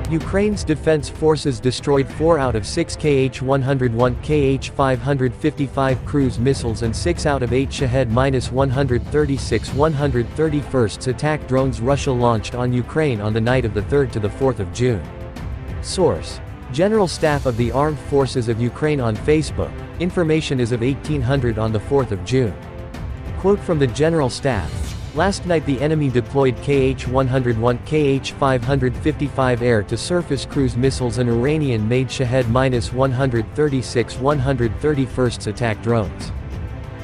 Ukraine's defense forces destroyed 4 out of 6 Kh-101, Kh-555 cruise missiles and 6 out of 8 Shahed-136 131st attack drones Russia launched on Ukraine on the night of the 3rd to the 4th of June. Source: General Staff of the Armed Forces of Ukraine on Facebook. Information is of 1800 on the 4th of June. Quote from the General Staff: "Last night the enemy deployed Kh-101, Kh-555 air-to-surface cruise missiles and Iranian-made Shahed-136 131st attack drones.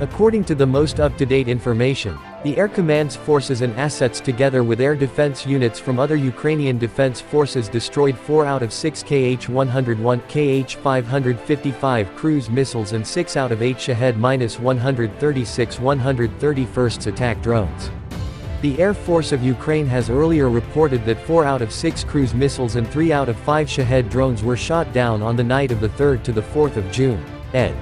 According to the most up-to-date information, the Air Command's forces and assets together with air defense units from other Ukrainian defense forces destroyed 4 out of 6 Kh-101, Kh-555 cruise missiles and 6 out of 8 Shahed-136 131st attack drones. The Air Force of Ukraine has earlier reported that 4 out of 6 cruise missiles and 3 out of 5 Shahed drones were shot down on the night of the 3rd to the 4th of June." Ed.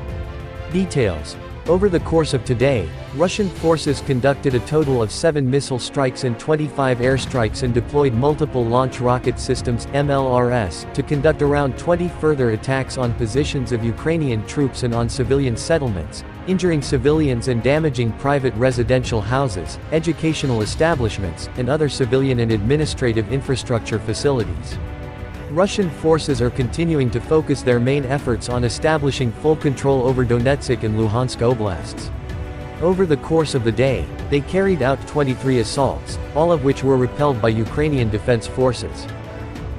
Details. Over the course of today, Russian forces conducted a total of 7 missile strikes and 25 airstrikes and deployed multiple launch rocket systems (MLRS) to conduct around 20 further attacks on positions of Ukrainian troops and on civilian settlements, injuring civilians and damaging private residential houses, educational establishments, and other civilian and administrative infrastructure facilities. Russian forces are continuing to focus their main efforts on establishing full control over Donetsk and Luhansk oblasts. Over the course of the day, they carried out 23 assaults, all of which were repelled by Ukrainian defense forces.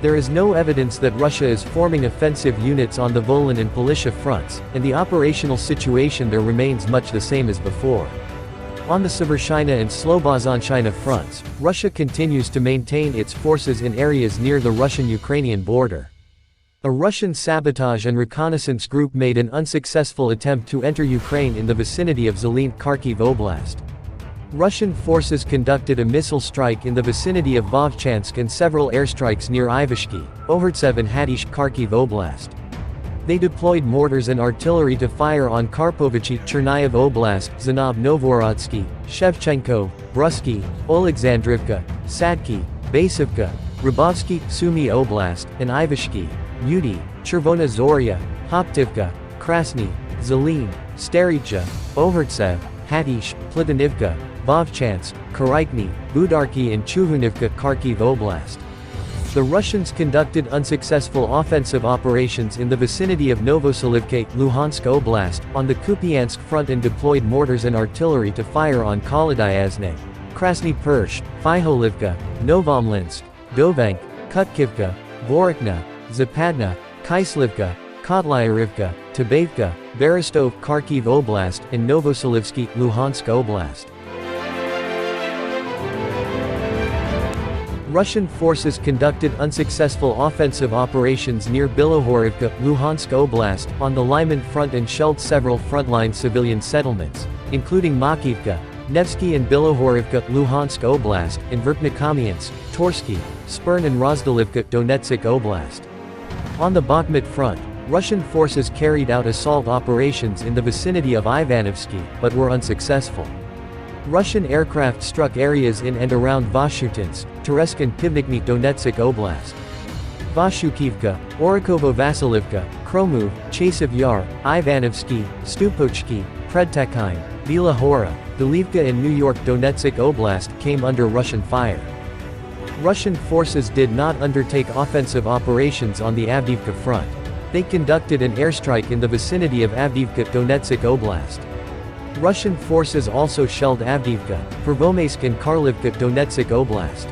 There is no evidence that Russia is forming offensive units on the Volyn and Politia fronts, and the operational situation there remains much the same as before. On the Severshchina and Slobozhanshchina fronts, Russia continues to maintain its forces in areas near the Russian-Ukrainian border. A Russian sabotage and reconnaissance group made an unsuccessful attempt to enter Ukraine in the vicinity of Zlin, Kharkiv Oblast. Russian forces conducted a missile strike in the vicinity of Vovchansk and several airstrikes near Ivashki, Overtsev and Hadish, Kharkiv Oblast. They deployed mortars and artillery to fire on Karpovichy, Chernihiv Oblast, Zanab Novhorodsky, Shevchenko, Brusky, Oleksandrivka, Sadki, Basivka, Rybovsky, Sumy Oblast, and Ivashki, Muty, Chervona Zorya, Hoptivka, Krasny, Zlin, Staritsha, Overtsev, Hadish, Platonivka, Vovchansk, Karaikny, Budarki and Chuhunivka, Kharkiv Oblast. The Russians conducted unsuccessful offensive operations in the vicinity of Novoselivka, Luhansk Oblast, on the Kupiansk front and deployed mortars and artillery to fire on Kolodyazne, Krasny Persh, Fyholivka, Novomlinsk, Dovank, Kutkivka, Vorokna, Zapadna, Kyslivka, Kotlyarivka, Tabevka, Berestov, Kharkiv Oblast, and Novoselivsky, Luhansk Oblast. Russian forces conducted unsuccessful offensive operations near Bilohorivka, Luhansk Oblast, on the Lyman front and shelled several frontline civilian settlements, including Makivka, Nevsky and Bilohorivka, Luhansk Oblast, and Verkhnekamiansk, Torsky, Spern and Rozdalivka, Donetsk Oblast. On the Bakhmut front, Russian forces carried out assault operations in the vicinity of Ivanovsky, but were unsuccessful. Russian aircraft struck areas in and around Vashutinsk, Teresk and Pivnikny, Donetsk Oblast. Vashukivka, Orikovo-Vasilivka, Kromov, Chasiv Yar, Ivanovsky, Stupochky, Predtakine, Bila Hora, Delivka and New York Donetsk Oblast came under Russian fire. Russian forces did not undertake offensive operations on the Avdiivka front. They conducted an airstrike in the vicinity of Avdiivka, Donetsk Oblast. Russian forces also shelled Avdiivka, Pervomaisk and Karlivka, Donetsk Oblast.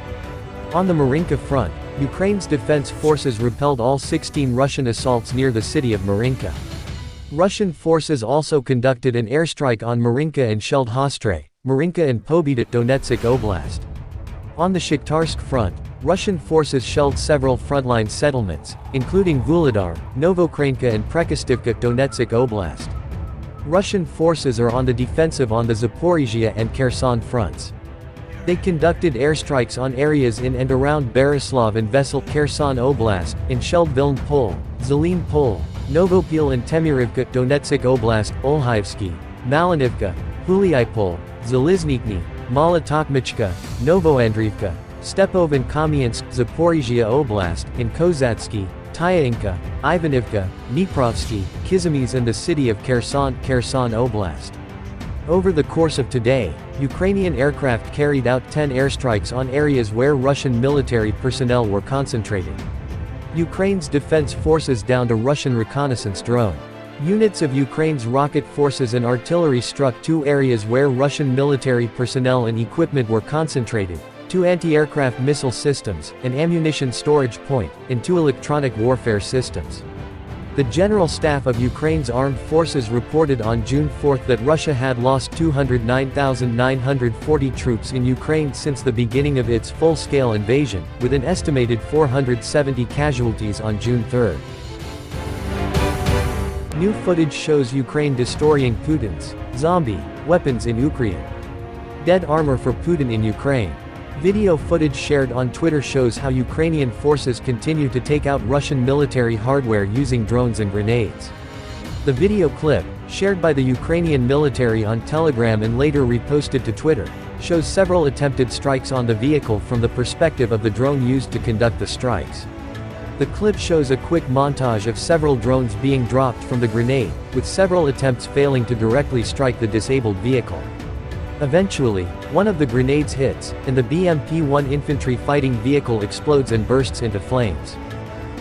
On the Marinka front, Ukraine's defense forces repelled all 16 Russian assaults near the city of Marinka. Russian forces also conducted an airstrike on Marinka and shelled Hostre, Marinka and Pobeda, Donetsk Oblast. On the Shakhtarsk front, Russian forces shelled several frontline settlements, including Vuhledar, Novokranka and Prekostivka, Donetsk Oblast. Russian forces are on the defensive on the Zaporizhia and Kherson fronts. They conducted airstrikes on areas in and around Berislav and Vesel, Kherson Oblast, and shelled Vilna Pol, Zlin Pol, Novopil and Temirivka, Donetsk Oblast, Olhaivsky, Malinivka, Huliaipol, Zaliznikny, Malotokmichka, Novoandriivka, Stepov and Kamiansk, Zaporizhia Oblast, and Kozatsky, Tyinka, Ivanivka, Dniprovsky, Kizimys and the city of Kherson, Kherson Oblast. Over the course of today, Ukrainian aircraft carried out 10 airstrikes on areas where Russian military personnel were concentrated. Ukraine's defense forces downed a Russian reconnaissance drone. Units of Ukraine's rocket forces and artillery struck 2 areas where Russian military personnel and equipment were concentrated, 2 anti-aircraft missile systems, an ammunition storage point, and 2 electronic warfare systems. The General Staff of Ukraine's armed forces reported on June 4 that Russia had lost 209,940 troops in Ukraine since the beginning of its full-scale invasion, with an estimated 470 casualties on June 3. New footage shows Ukraine destroying Putin's zombie weapons in Ukraine. Dead armor for Putin in Ukraine. Video footage shared on Twitter shows how Ukrainian forces continue to take out Russian military hardware using drones and grenades. The video clip, shared by the Ukrainian military on Telegram and later reposted to Twitter, shows several attempted strikes on the vehicle from the perspective of the drone used to conduct the strikes. The clip shows a quick montage of several drones being dropped from the grenade, with several attempts failing to directly strike the disabled vehicle. Eventually, one of the grenades hits, and the BMP-1 infantry fighting vehicle explodes and bursts into flames.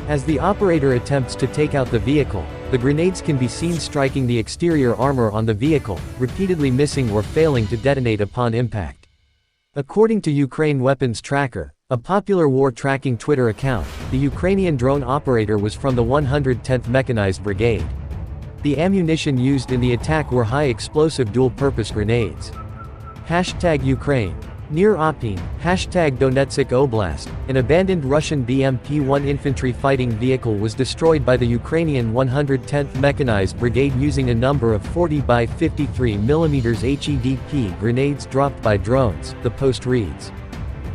As the operator attempts to take out the vehicle, the grenades can be seen striking the exterior armor on the vehicle, repeatedly missing or failing to detonate upon impact. According to Ukraine Weapons Tracker, a popular war tracking Twitter account, the Ukrainian drone operator was from the 110th Mechanized Brigade. The ammunition used in the attack were high-explosive dual-purpose grenades. #Ukraine. Near Opin, #Donetsk Oblast, an abandoned Russian BMP-1 infantry fighting vehicle was destroyed by the Ukrainian 110th Mechanized Brigade using a number of 40 by 53 mm HEDP grenades dropped by drones, the Post reads.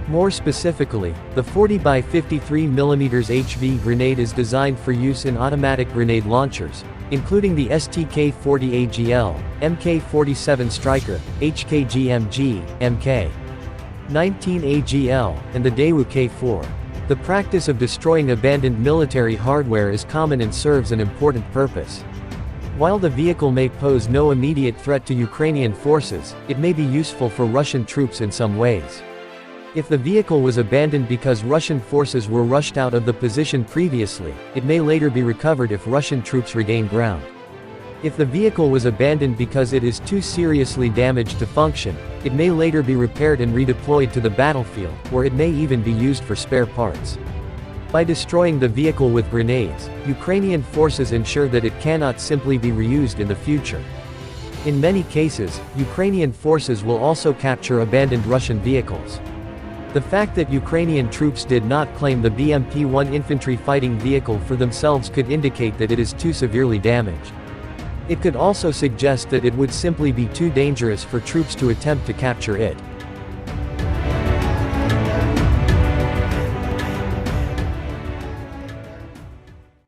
More specifically, the 40 by 53 mm HV grenade is designed for use in automatic grenade launchers, including the STK-40 AGL, MK-47 Striker, HKGMG, MK-19 AGL, and the Daewoo K4. The practice of destroying abandoned military hardware is common and serves an important purpose. While the vehicle may pose no immediate threat to Ukrainian forces, it may be useful for Russian troops in some ways. If the vehicle was abandoned because Russian forces were rushed out of the position previously, it may later be recovered if Russian troops regain ground. If the vehicle was abandoned because it is too seriously damaged to function, it may later be repaired and redeployed to the battlefield, or it may even be used for spare parts. By destroying the vehicle with grenades, Ukrainian forces ensure that it cannot simply be reused in the future. In many cases, Ukrainian forces will also capture abandoned Russian vehicles. The fact that Ukrainian troops did not claim the BMP-1 infantry fighting vehicle for themselves could indicate that it is too severely damaged. It could also suggest that it would simply be too dangerous for troops to attempt to capture it.